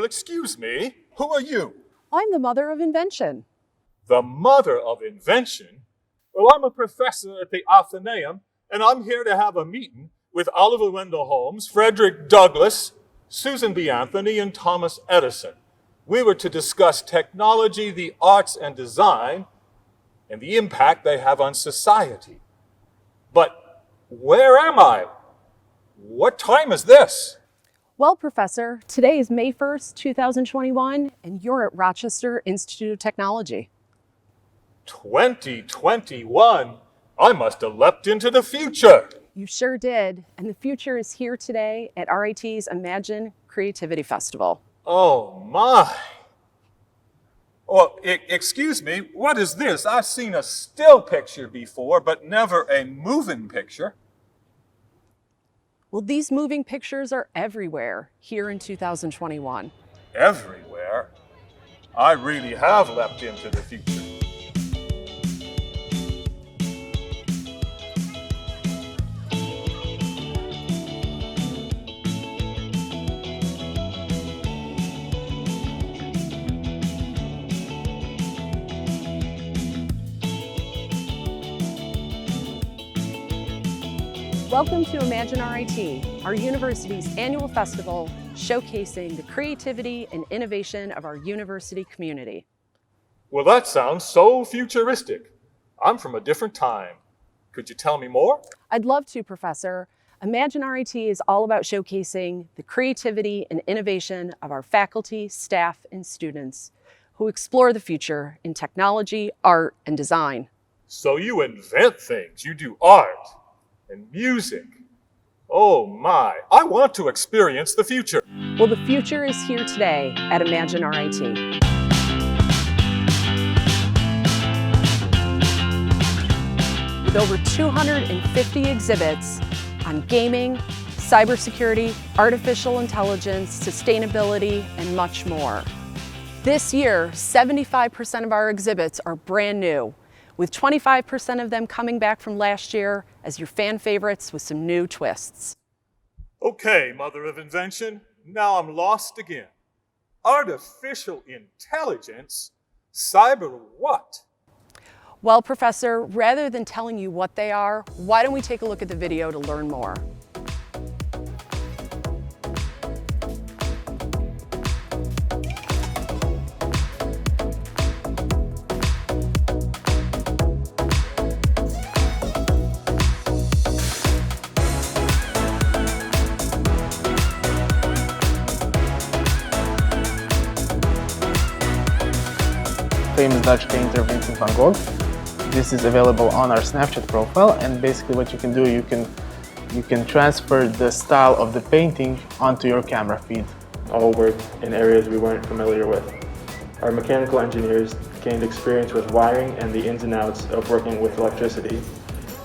Well, excuse me, who are you? I'm the mother of invention. The mother of invention? Well, I'm a professor at the Athenaeum, and I'm here to have a meeting with Oliver Wendell Holmes, Frederick Douglass, Susan B. Anthony, and Thomas Edison. We were to discuss technology, the arts, and design, and the impact they have on society. But where am I? What time is this? Well, Professor, today is May 1st, 2021, and you're at Rochester Institute of Technology. 2021? I must have leapt into the future. You sure did, and the future is here today at RIT's Imagine Creativity Festival. Oh my. Oh, excuse me, what is this? I've seen a still picture before, but never a moving picture. Well, these moving pictures are everywhere here in 2021. Everywhere? I really have leapt into the future. Welcome to Imagine RIT, our university's annual festival showcasing the creativity and innovation of our university community. Well, that sounds so futuristic. I'm from a different time. Could you tell me more? I'd love to, Professor. Imagine RIT is all about showcasing the creativity and innovation of our faculty, staff, and students who explore the future in technology, art, and design. So you invent things, you do art and music. Oh my, I want to experience the future. Well, the future is here today at Imagine RIT. With over 250 exhibits on gaming, cybersecurity, artificial intelligence, sustainability, and much more. This year, 75% of our exhibits are brand new, with 25% of them coming back from last year as your fan favorites with some new twists. Okay, mother of invention, now I'm lost again. Artificial intelligence? Cyber what? Well, Professor, rather than telling you what they are, why don't we take a look at the video to learn more? Famous Dutch painter Vincent van Gogh. This is available on our Snapchat profile, and basically what you can do, you can transfer the style of the painting onto your camera feed. All worked in areas we weren't familiar with. Our mechanical engineers gained experience with wiring and the ins and outs of working with electricity.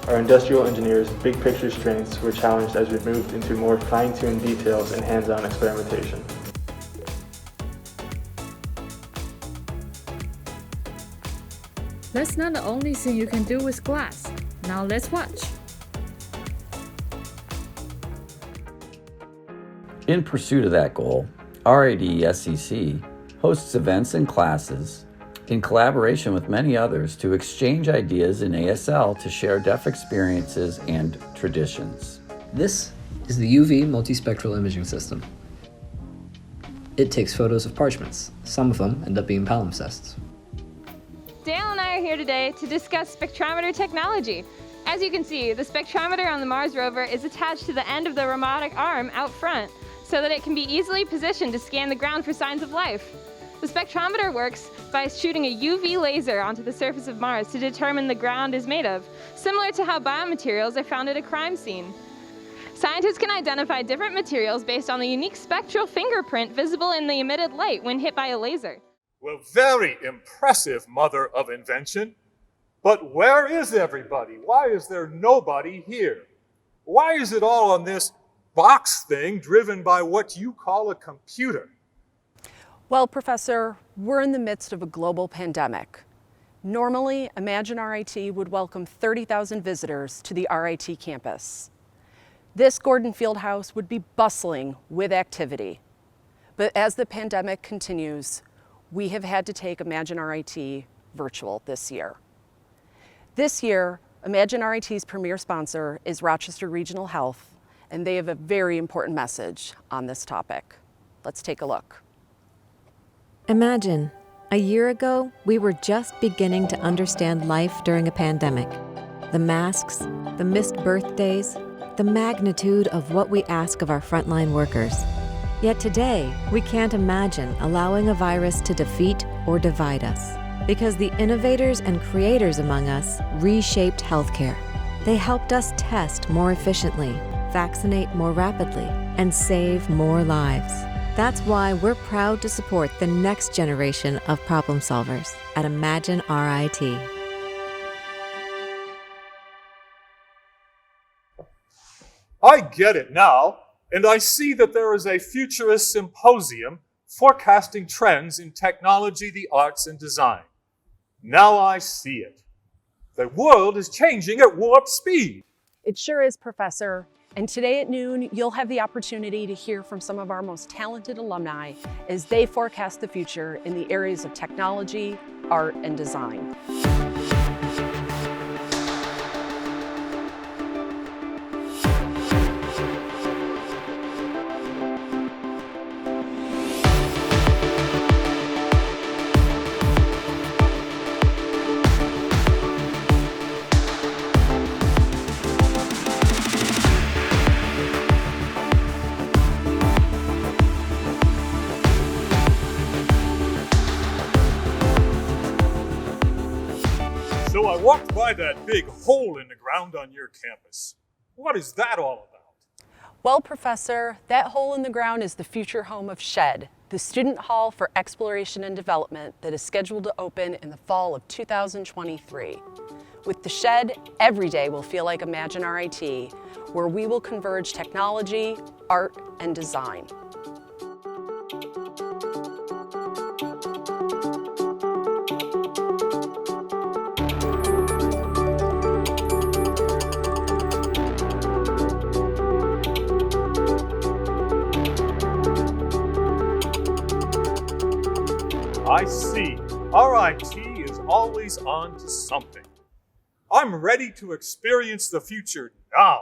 Our industrial engineers' big picture strengths were challenged as we moved into more fine-tuned details and hands-on experimentation. That's not the only thing you can do with glass. Now let's watch. In pursuit of that goal, RIT SEC hosts events and classes in collaboration with many others to exchange ideas in ASL to share deaf experiences and traditions. This is the UV multispectral imaging system. It takes photos of parchments. Some of them end up being palimpsests. Dale and I are here today to discuss spectrometer technology. As you can see, the spectrometer on the Mars rover is attached to the end of the robotic arm out front so that it can be easily positioned to scan the ground for signs of life. The spectrometer works by shooting a UV laser onto the surface of Mars to determine the ground is made of, similar to how biomaterials are found at a crime scene. Scientists can identify different materials based on the unique spectral fingerprint visible in the emitted light when hit by a laser. Well, very impressive, mother of invention. But where is everybody? Why is there nobody here? Why is it all on this box thing driven by what you call a computer? Well, Professor, we're in the midst of a global pandemic. Normally, Imagine RIT would welcome 30,000 visitors to the RIT campus. This Gordon Fieldhouse would be bustling with activity. But as the pandemic continues, we have had to take Imagine RIT virtual this year. This year, Imagine RIT's premier sponsor is Rochester Regional Health, and they have a very important message on this topic. Let's take a look. Imagine, a year ago, we were just beginning to understand life during a pandemic. The masks, the missed birthdays, the magnitude of what we ask of our frontline workers. Yet today, we can't imagine allowing a virus to defeat or divide us, because the innovators and creators among us reshaped healthcare. They helped us test more efficiently, vaccinate more rapidly, and save more lives. That's why we're proud to support the next generation of problem solvers at Imagine RIT. I get it now, and I see that there is a futurist symposium forecasting trends in technology, the arts, and design. Now I see it. The world is changing at warp speed. It sure is, Professor. And today at noon, you'll have the opportunity to hear from some of our most talented alumni as they forecast the future in the areas of technology, art, and design. So I walked by that big hole in the ground on your campus. What is that all about? Well, Professor, that hole in the ground is the future home of SHED, the Student Hall for Exploration and Development that is scheduled to open in the fall of 2023. With the SHED, every day will feel like Imagine RIT, where we will converge technology, art, and design. I see. RIT is always on to something. I'm ready to experience the future now.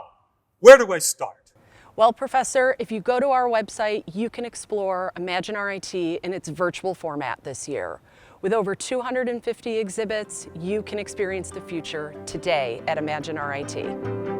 Where do I start? Well, Professor, if you go to our website, you can explore Imagine RIT in its virtual format this year. With over 250 exhibits, you can experience the future today at Imagine RIT.